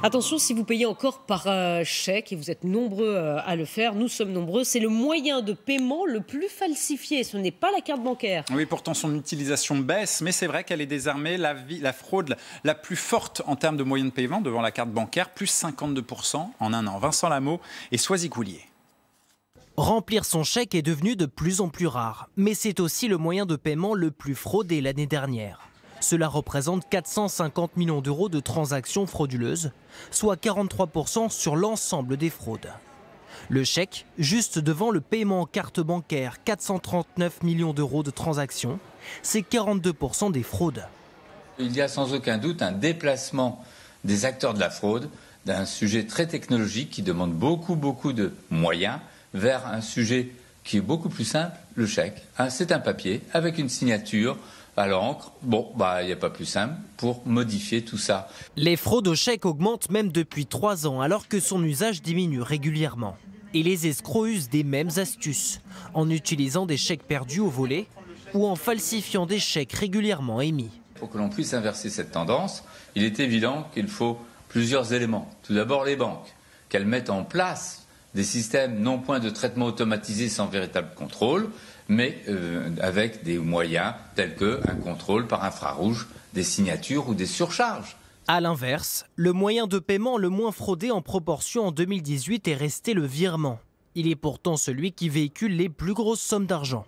Attention, si vous payez encore par chèque, et vous êtes nombreux à le faire, nous sommes nombreux, c'est le moyen de paiement le plus falsifié. Ce n'est pas la carte bancaire. Oui, pourtant son utilisation baisse, mais c'est vrai qu'elle est désormais la fraude la plus forte en termes de moyens de paiement devant la carte bancaire, plus 52% en un an. Vincent Lameau et Soisy Coulier. Remplir son chèque est devenu de plus en plus rare, mais c'est aussi le moyen de paiement le plus fraudé l'année dernière. Cela représente 450 millions d'euros de transactions frauduleuses, soit 43% sur l'ensemble des fraudes. Le chèque, juste devant le paiement en carte bancaire, 439 millions d'euros de transactions, c'est 42% des fraudes. Il y a sans aucun doute un déplacement des acteurs de la fraude d'un sujet très technologique qui demande beaucoup de moyens vers un sujet qui est beaucoup plus simple, le chèque. C'est un papier avec une signature à l'encre. Il n'y a pas plus simple pour modifier tout ça. Les fraudes au chèque augmentent même depuis 3 ans alors que son usage diminue régulièrement. Et les escrocs usent des mêmes astuces, en utilisant des chèques perdus au volet ou en falsifiant des chèques régulièrement émis. Pour que l'on puisse inverser cette tendance, il est évident qu'il faut plusieurs éléments. Tout d'abord les banques, qu'elles mettent en place des systèmes non point de traitement automatisé sans véritable contrôle, mais avec des moyens tels qu'un contrôle par infrarouge des signatures ou des surcharges. A l'inverse, le moyen de paiement le moins fraudé en proportion en 2018 est resté le virement. Il est pourtant celui qui véhicule les plus grosses sommes d'argent.